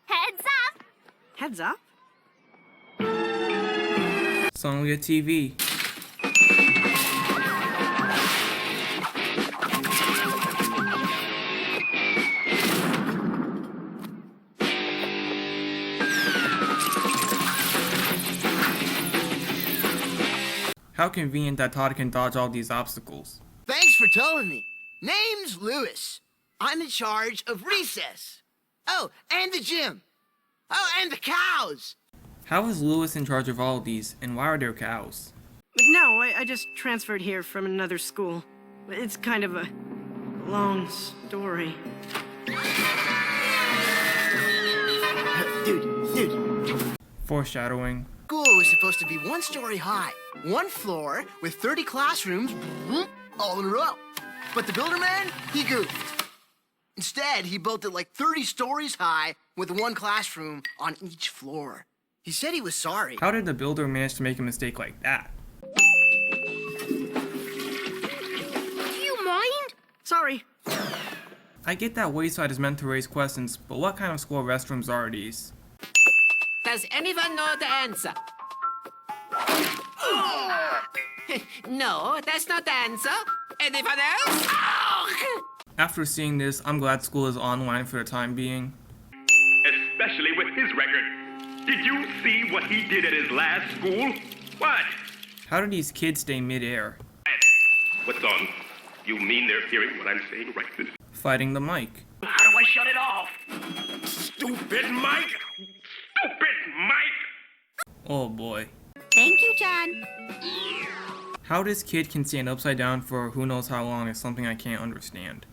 Heads up! Heads up? It's only a TV. How convenient that Todd can dodge all these obstacles. Thanks for telling me. Name's Lewis. I'm in charge of recess. Oh, and the gym. Oh, and the cows. How is Lewis in charge of all of these, and why are there cows? No, I just transferred here from another school. It's kind of a long story. Dude. Foreshadowing. School was supposed to be 1 story high, 1 floor with 30 classrooms, all in a row. But the builder man, he goofed. Instead, he built it like 30 stories high with 1 classroom on each floor. He said he was sorry. How did the builder manage to make a mistake like that? Do you mind? Sorry. I get that Wayside is meant to raise questions, but what kind of school restrooms are these? Does anyone know the answer? No, that's not the answer. Anyone else? After seeing this, I'm glad school is online for the time being. Especially with his record. Did you see what he did at his last school? What? How do these kids stay mid-air? What's on? You mean they're hearing what I'm saying right this? Fighting the mic. How do I shut it off? Stupid Mike! Stupid Mike! Oh boy. Thank you, John. How this kid can stand upside down for who knows how long is something I can't understand.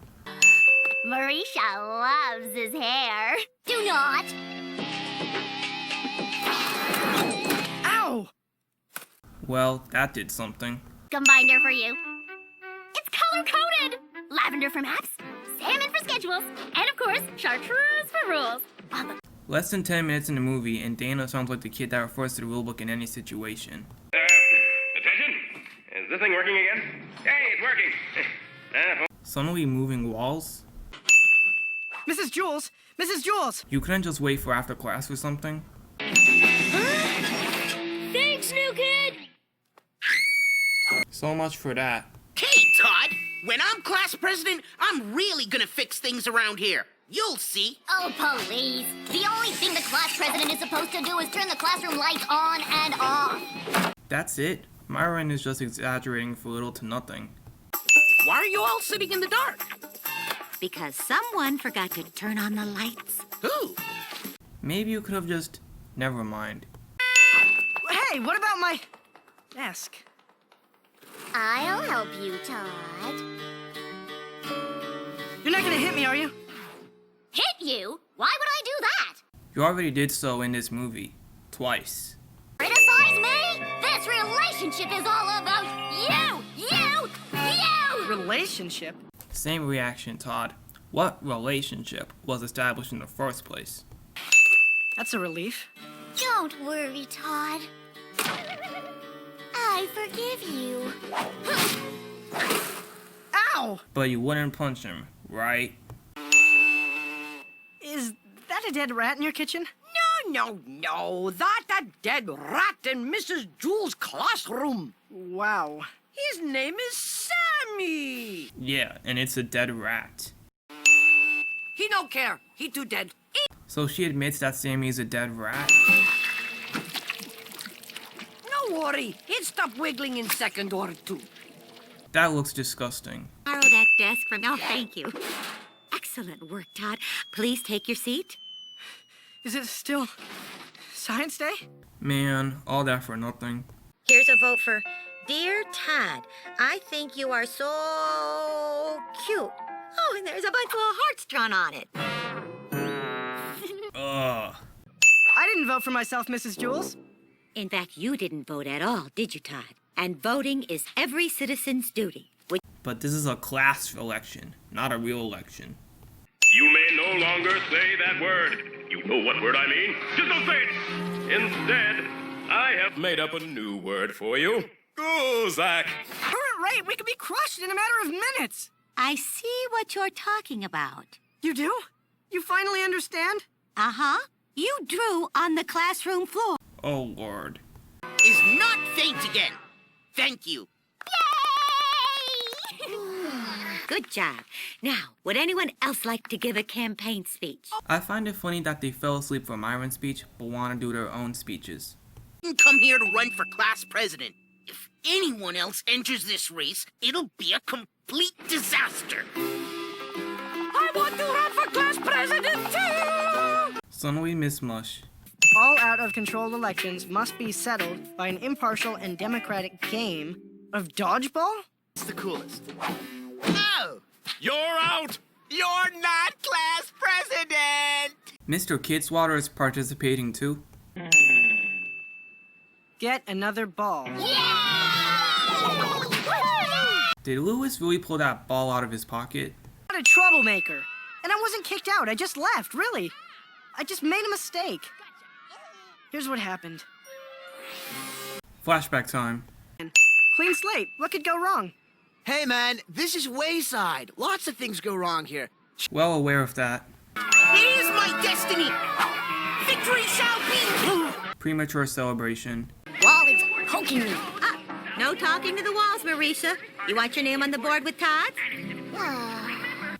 Marisha loves his hair. Do not. Ow! Well, that did something. Combiner for you. It's color-coded. Lavender for maps, salmon for schedules, and of course, chartreuse for rules. On the Less than 10 minutes in the movie, and Dana sounds like the kid that refers to the rulebook in any situation. Attention? Is this thing working again? Hey, it's working! Suddenly moving walls? Mrs. Jules! Mrs. Jules! You couldn't just wait for after class or something? Thanks, new kid. So much for that. Hey, Todd! When I'm class president, I'm really gonna fix things around here. You'll see. Oh, please. The only thing the class president is supposed to do is turn the classroom lights on and off. That's it? Myron is just exaggerating for little to nothing. Why are you all sitting in the dark? Because someone forgot to turn on the lights. Who? Maybe you could have just... Never mind. Hey, what about my desk? I'll help you, Todd. You're not gonna hit me, are you? Hit you? Why would I do that? You already did so in this movie. Twice. Criticize me? This relationship is all about you! Relationship? Same reaction, Todd. What relationship was established in the first place? That's a relief. Don't worry, Todd. I forgive you. Ow! But you wouldn't punch him, right? Is that a dead rat in your kitchen? No. That's a dead rat in Mrs. Jules' classroom. Wow. His name is Sammy. Yeah, and it's a dead rat. He don't care. He too dead. So she admits that Sammy is a dead rat? No worry. He'd stop wiggling in second or two. That looks disgusting. Borrow that desk from... Oh, thank you. Excellent work, Todd. Please take your seat. Is it still Science Day? Man, all that for nothing. Here's a vote for Dear Todd. I think you are so cute. Oh, and there's a bunch of little hearts drawn on it. Ugh. I didn't vote for myself, Mrs. Jules. In fact, you didn't vote at all, did you, Todd? And voting is every citizen's duty. But this is a class election, not a real election. You may no longer say that word. You know what word I mean. Just don't say it. Instead, I have made up a new word for you. Go, Zach. Current rate, we could be crushed in a matter of minutes. I see what you're talking about. You do? You finally understand? Uh-huh. You drew on the classroom floor. Oh lord. Is not faint again. Thank you. Good job. Now, would anyone else like to give a campaign speech? I find it funny that they fell asleep for Myron's speech but want to do their own speeches. Come here to run for class president. If anyone else enters this race, it'll be a complete disaster. I want to run for class president too! Sonny Miss Mush. All out-of-control elections must be settled by an impartial and democratic game of dodgeball? It's the coolest. Oh! You're out! You're not class president! Mr. Kidswatter is participating too. Get another ball. Did Lewis really pull that ball out of his pocket? Not a troublemaker. And I wasn't kicked out, I just left, really. I just made a mistake. Here's what happened. Flashback time. Clean slate, what could go wrong? Hey, man, this is Wayside. Lots of things go wrong here. Well aware of that. It is my destiny! Victory shall be! Premature celebration. Wall is poking me. No talking to the walls, Marisha. You want your name on the board with Todd?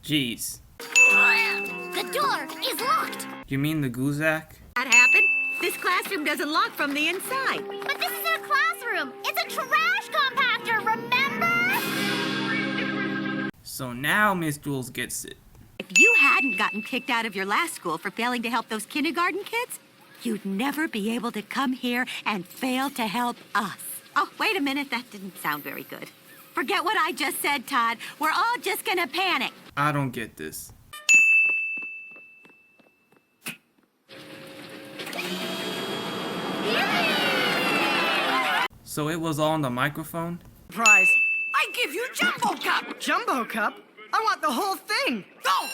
Jeez. The door is locked. You mean the Guzak? That happened? This classroom doesn't lock from the inside. But this isn't a classroom. It's a trash compactor, remember? So now Miss Jules gets it. If you hadn't gotten kicked out of your last school for failing to help those kindergarten kids, you'd never be able to come here and fail to help us. Oh, wait a minute. That didn't sound very good. Forget what I just said, Todd. We're all just gonna panic. I don't get this. So it was all on the microphone? Prize. I give you Jumbo Cup! Jumbo Cup? I want the whole thing! No!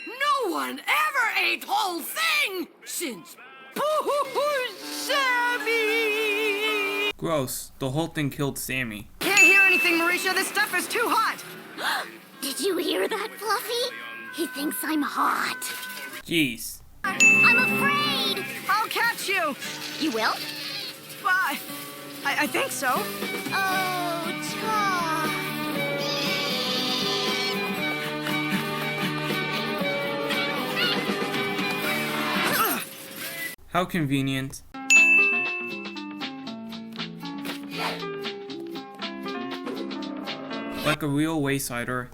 No one ever ate whole thing since poor Sammy! Gross. The whole thing killed Sammy. Can't hear anything, Marisha. This stuff is too hot. Did you hear that, Fluffy? He thinks I'm hot. Jeez. I'm afraid. I'll catch you. You will? Bye. I think so. Oh, Todd. How convenient. Like a real Waysider,